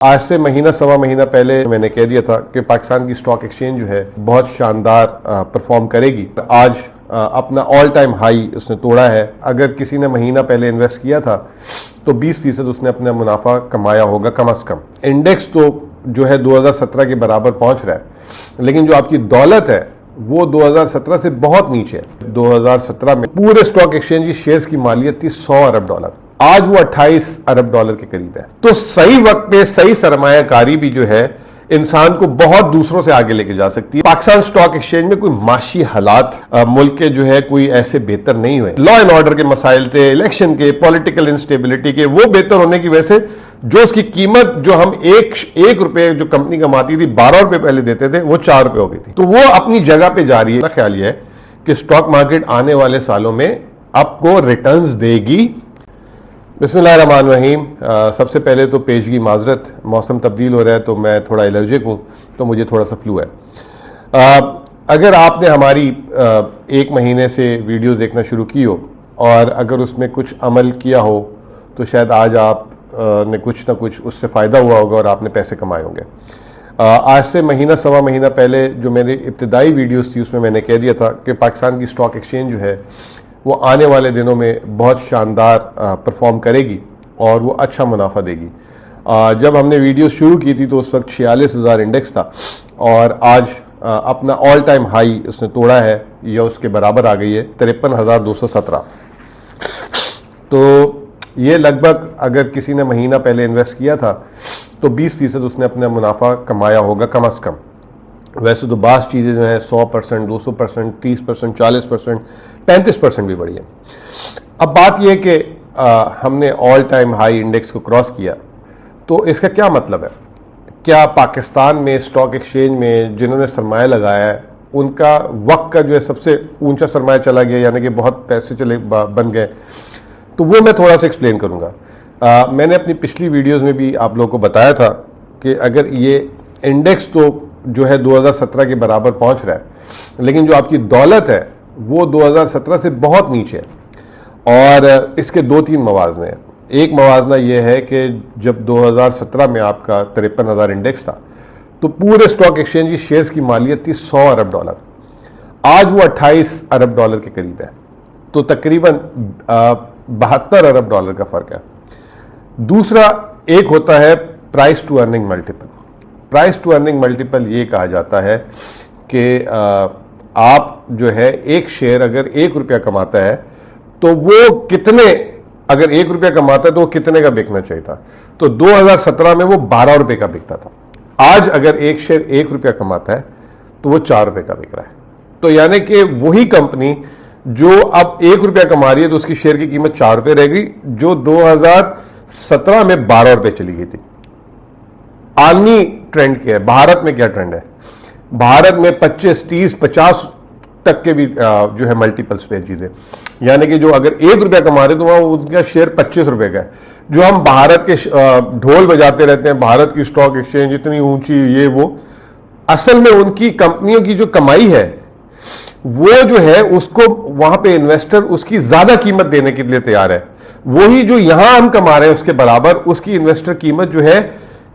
आज से महीना सवा महीना पहले मैंने कह दिया था कि पाकिस्तान की स्टॉक एक्सचेंज जो है बहुत शानदार परफॉर्म करेगी। आज अपना ऑल टाइम हाई उसने तोड़ा है। अगर किसी ने महीना पहले इन्वेस्ट किया था तो 20% उसने अपना मुनाफा कमाया होगा कम से कम। इंडेक्स तो जो है 2017 के बराबर पहुंच रहा है, लेकिन जो आपकी दौलत है वो 2017 से बहुत नीचे है। 2017 में पूरे स्टॉक एक्सचेंज की शेयर्स की मालियत थी 100 अरब डॉलर, आज वो 28 अरब डॉलर के करीब है। तो सही वक्त पे सही सरमायाकारी भी जो है इंसान को बहुत दूसरों से आगे लेके जा सकती है। पाकिस्तान स्टॉक एक्सचेंज में कोई माशी हालात मुल्क के जो है कोई ऐसे बेहतर नहीं हुए। लॉ एंड ऑर्डर के मसाइल थे, इलेक्शन के, पॉलिटिकल इंस्टेबिलिटी के, वो बेहतर होने की वजह से जो उसकी कीमत जो हम एक रुपए जो कंपनी कमाती थी 12 रुपए पहले देते थे वो 4 रुपए हो गई थी। तो वो अपनी जगह पे जा रही है। मेरा ख्याल यह है कि स्टॉक मार्केट आने वाले सालों में आपको रिटर्न्स देगी। बिस्मिल्लाहिर्रहमानिर्रहीम। सबसे पहले तो पेशगी माजरत, मौसम तब्दील हो रहा है तो मैं थोड़ा एलर्जिक हूँ, तो मुझे थोड़ा सा फ्लू है। अगर आपने हमारी एक महीने से वीडियोस देखना शुरू की हो और अगर उसमें कुछ अमल किया हो तो शायद आज आप ने कुछ ना कुछ उससे फ़ायदा हुआ होगा और आपने पैसे कमाए होंगे। आज से महीना सवा महीना पहले जो मेरी इब्तिदाई वीडियोस थी उसमें मैंने कह दिया था कि पाकिस्तान की स्टॉक एक्सचेंज जो है वो आने वाले दिनों में बहुत शानदार परफॉर्म करेगी और वो अच्छा मुनाफा देगी। जब हमने वीडियो शुरू की थी तो उस वक्त 46,000 इंडेक्स था और आज अपना ऑल टाइम हाई उसने तोड़ा है या उसके बराबर आ गई है 53,217। तो ये लगभग अगर किसी ने महीना पहले इन्वेस्ट किया था तो 20% उसने अपना मुनाफा कमाया होगा कम से कम। वैसे तो बास चीज़ें जो है 100%, 200%, 30%, 40%, 35% भी बढ़ी है। अब बात यह कि हमने ऑल टाइम हाई इंडेक्स को क्रॉस किया, तो इसका क्या मतलब है? क्या पाकिस्तान में स्टॉक एक्सचेंज में जिन्होंने सरमाया लगाया है उनका वक्त का जो है सबसे ऊंचा सरमाया चला गया, यानी कि बहुत पैसे चले बन गए? तो वो मैं थोड़ा सा एक्सप्लेन करूंगा। मैंने अपनी पिछली वीडियोस में भी आप लोगों को बताया था कि अगर ये इंडेक्स तो जो है 2017 के बराबर पहुंच रहा है, लेकिन जो आपकी दौलत है वो 2017 से बहुत नीचे है। और इसके 2-3 मवाजने हैं। एक मवाजना ये है कि जब 2017 में आपका 53,000 इंडेक्स था तो पूरे स्टॉक एक्सचेंज की शेयर्स की मालियत थी 100 अरब डॉलर, आज वो 28 अरब डॉलर के करीब है। तो तकरीबन 72 अरब डॉलर का फर्क है। दूसरा एक होता है price to earning multiple. Price to earning multiple ये कहा जाता है कि आप जो है एक शेयर अगर 1 रुपया कमाता है तो वो कितने, अगर 1 रुपया कमाता है तो वो कितने का बिकना चाहिए था? तो 2017 में वो 12 रुपए का बिकता था। आज अगर एक शेयर 1 रुपया कमाता है तो वो 4 रुपए का बिक रहा है। तो यानी कि वही कंपनी जो अब 1 रुपया कमा रही है तो उसकी शेयर की कीमत 4 रुपए रहेगी, जो 2017 में 12 रुपए चली गई थी। आलमी ट्रेंड क्या है? भारत में क्या ट्रेंड है? भारत में 25, 30, 50 तक के भी जो है मल्टीपल्स पे चीजें, यानी कि जो अगर 1 रुपया कमा रहे तो वहां उनका शेयर 25 रुपए का है। जो हम भारत के ढोल बजाते रहते हैं, भारत की स्टॉक एक्सचेंज इतनी ऊंची, ये वो, असल में उनकी कंपनियों की जो कमाई है वो जो है उसको वहां पे इन्वेस्टर उसकी ज्यादा कीमत देने के लिए तैयार है। वही जो यहां हम कमा रहे हैं उसके बराबर उसकी इन्वेस्टर कीमत जो है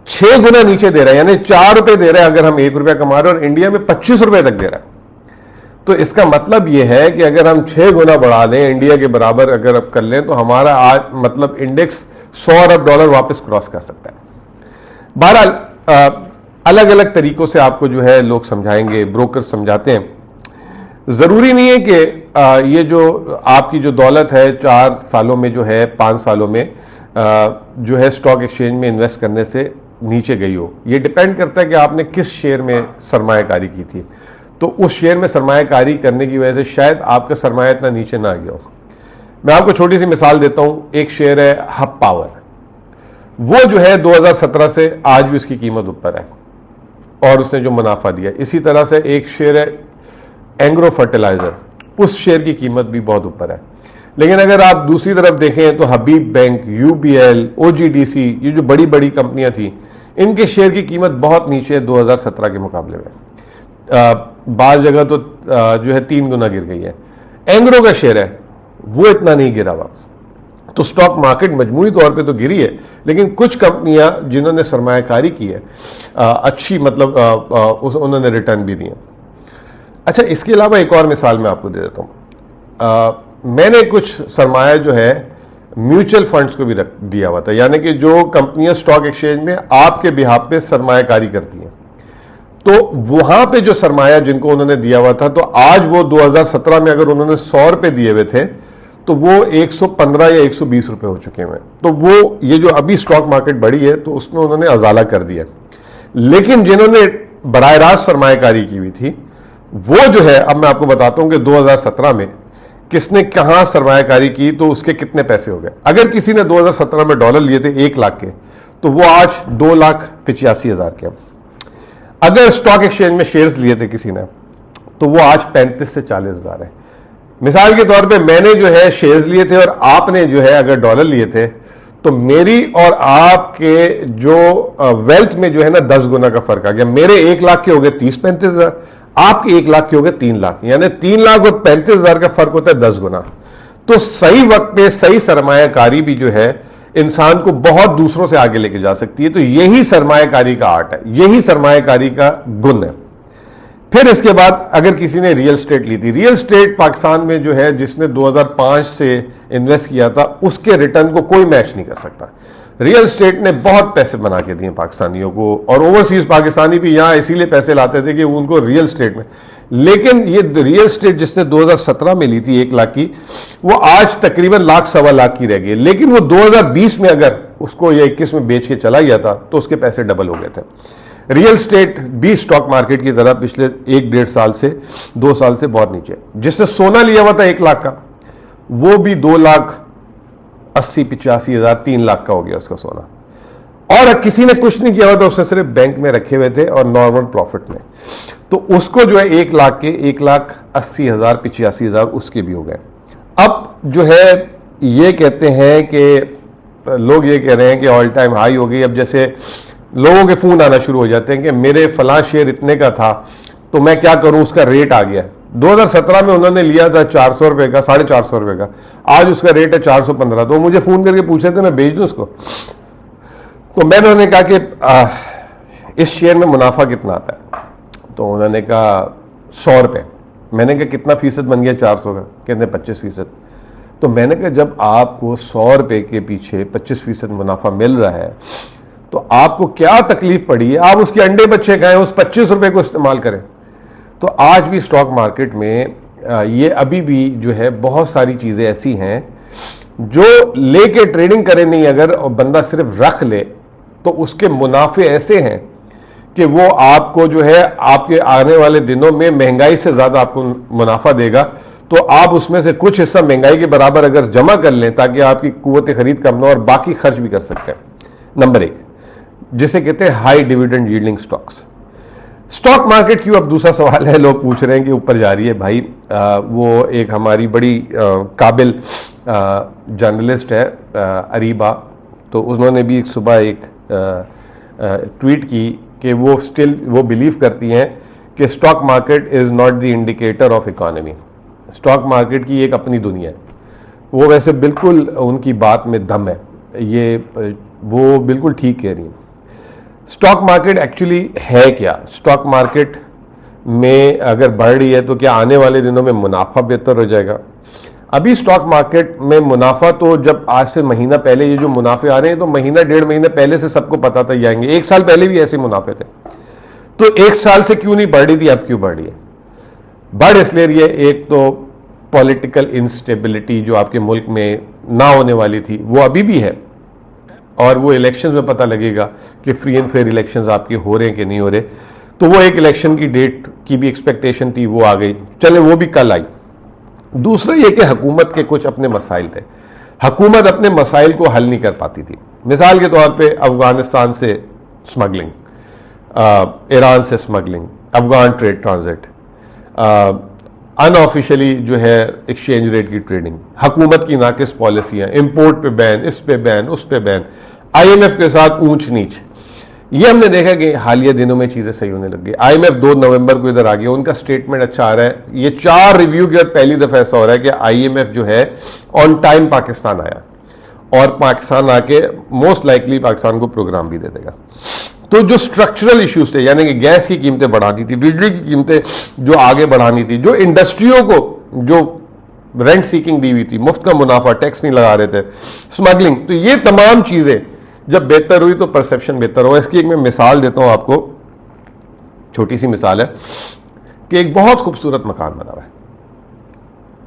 6 गुना नीचे दे रहा है, यानी 4 रुपए दे रहा है अगर हम 1 रुपया कमा रहे हैं, और इंडिया में 25 रुपए तक दे रहा है। तो इसका मतलब यह है कि अगर हम 6 गुना बढ़ा दें, इंडिया के बराबर अगर अब कर लें, तो हमारा आज मतलब इंडेक्स 100 अरब डॉलर वापस क्रॉस कर सकता है। बहरहाल अलग अलग तरीकों से आपको जो है लोग समझाएंगे, ब्रोकर समझाते हैं। जरूरी नहीं है कि ये जो आपकी जो दौलत है 4 सालों में जो है 5 सालों में जो है स्टॉक एक्सचेंज में इन्वेस्ट करने से नीचे गई हो। ये डिपेंड करता है कि आपने किस शेयर में सरमायाकारी की थी। तो उस शेयर में सरमायाकारी करने की वजह से शायद आपका सरमाया इतना नीचे ना गया हो। मैं आपको छोटी सी मिसाल देता हूं। एक शेयर है हब पावर, वो जो है 2017 से आज भी उसकी कीमत ऊपर है और उसने जो मुनाफा दिया। इसी तरह से एक शेयर है एंग्रो फर्टिलाइजर, उस शेयर की कीमत भी बहुत ऊपर है। लेकिन अगर आप दूसरी तरफ देखें तो हबीब बैंक, यूबीएल, ओजीडीसी, ये जो बड़ी बड़ी कंपनियां थी, इनके शेयर की कीमत बहुत नीचे है 2017 के मुकाबले में। बाज़ जगह तो जो है 3 गुना गिर गई है। एंग्रो का शेयर है वो इतना नहीं गिरा हुआ। तो स्टॉक मार्केट मजमूई तौर पे तो गिरी है, लेकिन कुछ कंपनियां जिन्होंने सरमायाकारी की है अच्छी मतलब उन्होंने रिटर्न भी दिए। अच्छा, इसके अलावा एक और मिसाल मैं आपको दे देता हूं। मैंने कुछ सरमाया जो है म्यूचुअल फंड्स को भी रख दिया हुआ था, यानी कि जो कंपनियां स्टॉक एक्सचेंज में आपके बिहाफ पे सरमायाकारी करती हैं, तो वहां पे जो सरमाया जिनको उन्होंने दिया हुआ था, तो आज वो 2017 में अगर उन्होंने 100 रुपए दिए हुए थे तो वो 115 या 120 रुपए हो चुके हैं। तो वो ये जो अभी स्टॉक मार्केट बढ़ी है तो उसमें उन्होंने अजाला कर दिया। लेकिन जिन्होंने बराह रास्त सरमायाकारी की हुई थी वो जो है, अब मैं आपको बताता हूं कि 2017 में किसने कहां सरमायाकारी की तो उसके कितने पैसे हो गए। अगर किसी ने 2017 में डॉलर लिए थे 1 लाख के, तो वो आज 2,85,000 के। अगर स्टॉक एक्सचेंज में शेयर्स लिए थे किसी ने, तो वो आज 35 से 40,000 है। मिसाल के तौर पे मैंने जो है शेयर्स लिए थे और आपने जो है अगर डॉलर लिए थे, तो मेरी और आपके जो वेल्थ में जो है ना 10 गुना का फर्क आ गया। मेरे 1 लाख के हो गए 30-35,000, आपके 1 लाख के हो गए 3 लाख, यानी 3 लाख और 35,000 का फर्क होता है 10 गुना। तो सही वक्त पे सही सरमायाकारी भी जो है इंसान को बहुत दूसरों से आगे लेके जा सकती है। तो यही सरमायाकारी का आर्ट है, यही सरमायाकारी का गुण है। फिर इसके बाद अगर किसी ने रियल स्टेट ली थी, रियल स्टेट पाकिस्तान में जो है जिसने 2005 से इन्वेस्ट किया था उसके रिटर्न को कोई मैच नहीं कर सकता। रियल स्टेट ने बहुत पैसे बना के दिए पाकिस्तानियों को, और ओवरसीज पाकिस्तानी भी यहां इसीलिए पैसे लाते थे कि उनको रियल स्टेट में। लेकिन ये रियल स्टेट जिसने 2017 में ली थी 1 लाख की, वो आज तकरीबन लाख सवा लाख की रह गई। लेकिन वो 2020 में अगर उसको ये 21 में बेच के चला गया था तो उसके पैसे डबल हो गए थे। रियल स्टेट भी स्टॉक मार्केट की तरह पिछले 1-1.5 साल से 2 साल से बहुत नीचे। जिसने सोना लिया हुआ था 1 लाख का, वो भी 2,80,85,000 3 लाख का हो गया उसका सोना। और किसी ने कुछ नहीं किया हुआ था, उसने सिर्फ बैंक में रखे हुए थे और नॉर्मल प्रॉफिट में, तो उसको जो है 1 लाख के 1,80,000 85,000 उसके भी हो गए। अब जो है ये कहते हैं कि लोग ये कह रहे हैं कि ऑल टाइम हाई हो गई। अब जैसे लोगों के फोन आना शुरू हो जाते हैं कि मेरे फलां शेयर इतने का था तो मैं क्या करूं, उसका रेट आ गया। 2017 में उन्होंने लिया था 400 रुपए का, 450 रुपए का, आज उसका रेट है 415। तो मुझे फोन करके पूछे थे मैं बेच दूं उसको। तो मैंने उन्हें कहा कि इस शेयर में मुनाफा कितना आता है, तो उन्होंने कहा 100 रुपए। मैंने कहा कितना फीसद बन गया 400 का, कहते 25%। तो मैंने कहा जब आपको 100 रुपए के पीछे 25% मुनाफा मिल रहा है तो आपको क्या तकलीफ पड़ी है, आप उसके अंडे बच्चे खाएं, उस 25 रुपए को इस्तेमाल करें। तो आज भी स्टॉक मार्केट में ये अभी भी जो है बहुत सारी चीजें ऐसी हैं जो लेके ट्रेडिंग करे नहीं, अगर बंदा सिर्फ रख ले तो उसके मुनाफे ऐसे हैं कि वो आपको जो है आपके आने वाले दिनों में महंगाई से ज्यादा आपको मुनाफा देगा। तो आप उसमें से कुछ हिस्सा महंगाई के बराबर अगर जमा कर लें ताकि आपकी कुव्वत खरीद कम ना हो और बाकी खर्च भी कर सकते हैं। नंबर 1 जिसे कहते हैं high dividend yielding stocks. Stock market क्यों, अब दूसरा सवाल है, लोग पूछ रहे हैं कि ऊपर जा रही है। भाई वो एक हमारी बड़ी काबिल जर्नलिस्ट है अरीबा, तो उन्होंने भी एक सुबह एक ट्वीट की कि वो बिलीव करती हैं कि stock market is not the indicator of economy. Stock market की एक अपनी दुनिया है। वो वैसे बिल्कुल उनकी बात में दम है, ये वो बिल्कुल ठीक कह रही है। स्टॉक मार्केट एक्चुअली है क्या, स्टॉक मार्केट में अगर बढ़ रही है तो क्या आने वाले दिनों में मुनाफा बेहतर हो जाएगा। अभी स्टॉक मार्केट में मुनाफा तो जब आज से महीना पहले ये जो मुनाफे आ रहे हैं तो महीना 1.5 महीने पहले से सबको पता था ये आएंगे। 1 साल पहले भी ऐसे मुनाफे थे, तो 1 साल से क्यों नहीं बढ़ रही थी, अब क्यों बढ़ रही है। बढ़ इसलिए रही है, एक तो पॉलिटिकल इंस्टेबिलिटी जो आपके मुल्क में ना होने वाली थी वो अभी भी है, और वो इलेक्शंस में पता लगेगा कि फ्री एंड फेयर इलेक्शंस आपके हो रहे हैं कि नहीं हो रहे। तो वो एक इलेक्शन की डेट की भी एक्सपेक्टेशन थी, वो आ गई, चले वो भी कल आई। दूसरा ये कि हुकूमत के कुछ अपने मसाइल थे, हुकूमत अपने मसाइल को हल नहीं कर पाती थी। मिसाल के तौर पे अफगानिस्तान से स्मगलिंग, ईरान से smuggling, Afghan trade transit, unofficially जो है एक्सचेंज रेट की ट्रेडिंग, हुकूमत की नाकिस पॉलिसियां, इंपोर्ट पे बैन, इस पे बैन, उस पे बैन, IMF के साथ ऊंच नीच। ये हमने देखा कि हालिया दिनों में चीजें सही होने लग गई। IMF 2 नवंबर को इधर आ गया, उनका स्टेटमेंट अच्छा आ रहा है। ये 4 रिव्यू के बाद पहली दफा ऐसा हो रहा है कि IMF जो है ऑन टाइम पाकिस्तान आया। और पाकिस्तान आके मोस्ट लाइकली पाकिस्तान को प्रोग्राम भी दे देगा। तो जो स्ट्रक्चरल इश्यूज थे, यानी कि गैस की कीमतें बढ़ानी थी, बिजली की कीमतें जो आगे बढ़ानी थी, जो इंडस्ट्रियों को जो रेंट सीकिंग दी हुई थी, मुफ्त का मुनाफा, टैक्स नहीं लगा रहे थे, स्मगलिंग, तो ये तमाम चीजें जब बेहतर हुई तो परसेप्शन बेहतर हुआ। इसकी एक मैं मिसाल देता हूं आपको, छोटी सी मिसाल है कि एक बहुत खूबसूरत मकान बना हुआ है,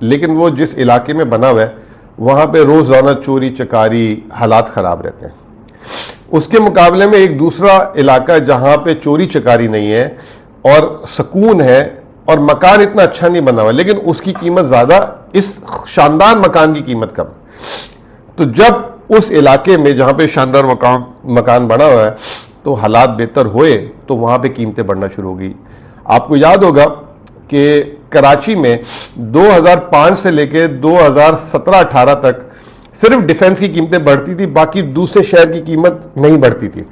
लेकिन वो जिस इलाके में बना हुआ है वहां पे रोजाना चोरी चकारी, हालात खराब रहते हैं। उसके मुकाबले में एक दूसरा इलाका जहां पे चोरी चकारी नहीं है और सुकून है और मकान इतना अच्छा नहीं बना हुआ, लेकिन उसकी कीमत ज्यादा, इस शानदार मकान की कीमत कम। तो जब उस इलाके में जहां पे शानदार मकान बना हुआ है तो हालात बेहतर हुए तो वहां पे कीमतें बढ़ना शुरू हो गई। आपको याद होगा कि कराची में 2005 से लेकर 2017-18 तक सिर्फ डिफेंस की कीमतें बढ़ती थी, बाकी दूसरे शहर की कीमत नहीं बढ़ती थी।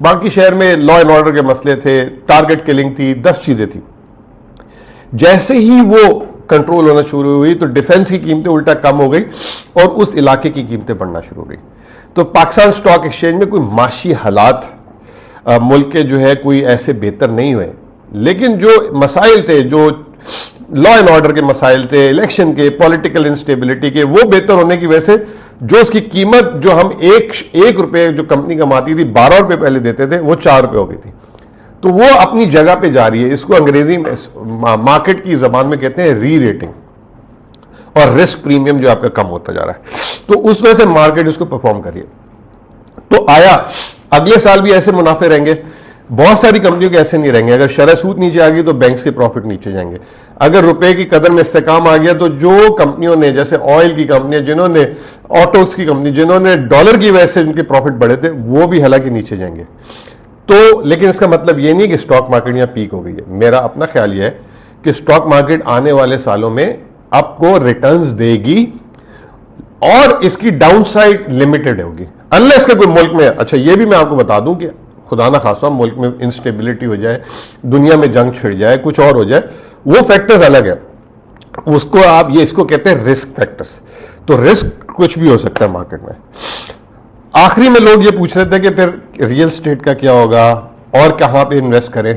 बाकी शहर में लॉ एंड ऑर्डर के मसले थे, टारगेट किलिंग थी, 10 चीजें थी। जैसे ही वो कंट्रोल होना शुरू हुई तो डिफेंस की कीमतें उल्टा कम हो गई और उस इलाके की कीमतें बढ़ना शुरू हो गई। तो पाकिस्तान स्टॉक एक्सचेंज में कोई माशी हालात मुल्क के जो है कोई ऐसे बेहतर नहीं हुए, लेकिन जो मसाइल थे, जो लॉ एंड ऑर्डर के मसाइल थे, इलेक्शन के, पॉलिटिकल इंस्टेबिलिटी के, वो बेहतर होने की वजह से जो उसकी कीमत जो हम एक रुपए जो कंपनी कमाती थी 12 रुपए पहले देते थे, वो 4 रुपए हो गई थी। तो वो अपनी जगह पे जा रही है। इसको अंग्रेजी में मार्केट की जबान में कहते हैं री रेटिंग, और रिस्क प्रीमियम जो आपका कम होता जा रहा है। तो उस वजह से मार्केट इसको परफॉर्म करिए। तो आया अगले साल भी ऐसे मुनाफे रहेंगे? बहुत सारी कंपनियों के ऐसे नहीं रहेंगे। अगर शरह सूद नीचे आ गई तो बैंक्स के प्रॉफिट नीचे जाएंगे। अगर रुपए की कदर में इस्तेकाम आ गया तो जो कंपनियों ने, जैसे ऑयल की कंपनियां, जिन्होंने, ऑटोस की कंपनी, जिन्होंने डॉलर की वजह से उनके प्रॉफिट बढ़े थे, वो भी हालांकि नीचे जाएंगे। तो लेकिन इसका मतलब ये नहीं कि स्टॉक मार्केट यहां पीक हो गई है। मेरा अपना ख्याल यह है कि स्टॉक मार्केट आने वाले सालों में आपको रिटर्न्स देगी और इसकी डाउनसाइड लिमिटेड होगी, अनलेस के कोई मुल्क में, अच्छा ये भी मैं आपको बता दूं कि खुदा ना खासा मुल्क में इंस्टेबिलिटी हो जाए, दुनिया में जंग छिड़ जाए, कुछ और हो जाए, वो फैक्टर्स अलग है, उसको आप ये इसको कहते हैं रिस्क फैक्टर्स। तो रिस्क कुछ भी हो सकता है मार्केट में। आखिरी में लोग ये पूछ रहे थे कि फिर रियल एस्टेट का क्या होगा और कहां पे इन्वेस्ट करें।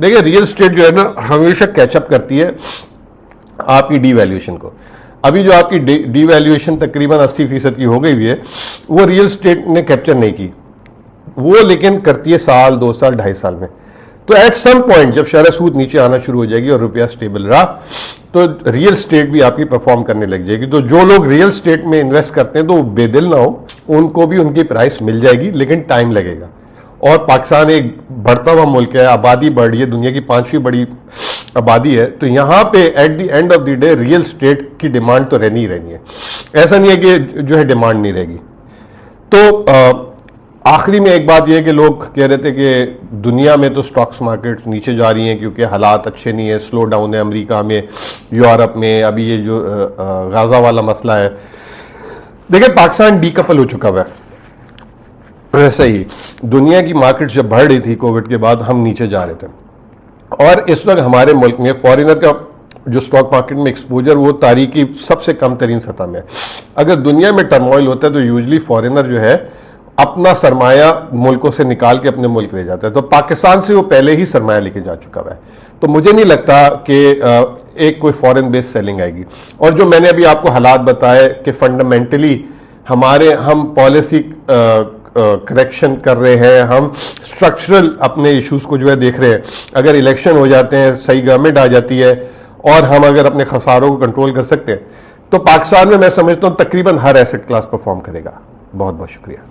देखिए, रियल एस्टेट जो है ना हमेशा कैचअप करती है आपकी डीवैल्यूएशन को। अभी जो आपकी डीवैल्यूएशन तकरीबन 80% की हो गई हुई है, वो रियल एस्टेट ने कैप्चर नहीं की, वो लेकिन करती है साल, 2 साल, 2.5 साल में। तो एट सम पॉइंट जब शरह सूद नीचे आना शुरू हो जाएगी और रुपया स्टेबल रहा तो रियल स्टेट भी आपकी परफॉर्म करने लग जाएगी। तो जो लोग रियल स्टेट में इन्वेस्ट करते हैं तो वो बेदिल ना हो, उनको भी उनकी प्राइस मिल जाएगी, लेकिन टाइम लगेगा। और पाकिस्तान एक बढ़ता हुआ मुल्क है, आबादी बढ़ रही है, दुनिया की 5वीं बड़ी आबादी है। तो यहां पे at the end of the day real estate की डिमांड तो रहनी ही रहनी है। ऐसा नहीं है कि जो है डिमांड नहीं रहेगी। तो आखिरी में एक बात यह है कि लोग कह रहे थे कि दुनिया में तो स्टॉक्स मार्केट नीचे जा रही हैं क्योंकि हालात अच्छे नहीं है, स्लो डाउन है अमेरिका में, यूरोप में, अभी ये जो गाजा वाला मसला है। देखिए, पाकिस्तान डीकपल हो चुका हुआ है। वैसे ही दुनिया की मार्केट जब बढ़ रही थी कोविड के बाद, हम नीचे जा रहे थे। और इस वक्त हमारे मुल्क में फॉरेनर का जो स्टॉक मार्केट में एक्सपोजर, वो तारीख की सबसे कम तरीन सतह में है। अगर दुनिया में टर्मोइल होता है तो यूजली फॉरेनर जो है अपना सरमाया मुल्कों से निकाल के अपने मुल्क ले जाता है। तो पाकिस्तान से वो पहले ही सरमाया लेके जा चुका है। तो मुझे नहीं लगता कि एक कोई फॉरेन बेस्ड सेलिंग आएगी। और जो मैंने अभी आपको हालात बताए कि फंडामेंटली हम पॉलिसी करेक्शन कर रहे हैं, हम स्ट्रक्चरल अपने इश्यूज को जो है देख रहे हैं। अगर इलेक्शन हो जाते हैं, सही गवर्नमेंट आ जाती है और हम अगर अपने खसारों को कंट्रोल कर सकते हैं तो पाकिस्तान में मैं समझता हूं तकरीबन हर एसेट क्लास परफॉर्म करेगा। बहुत बहुत शुक्रिया।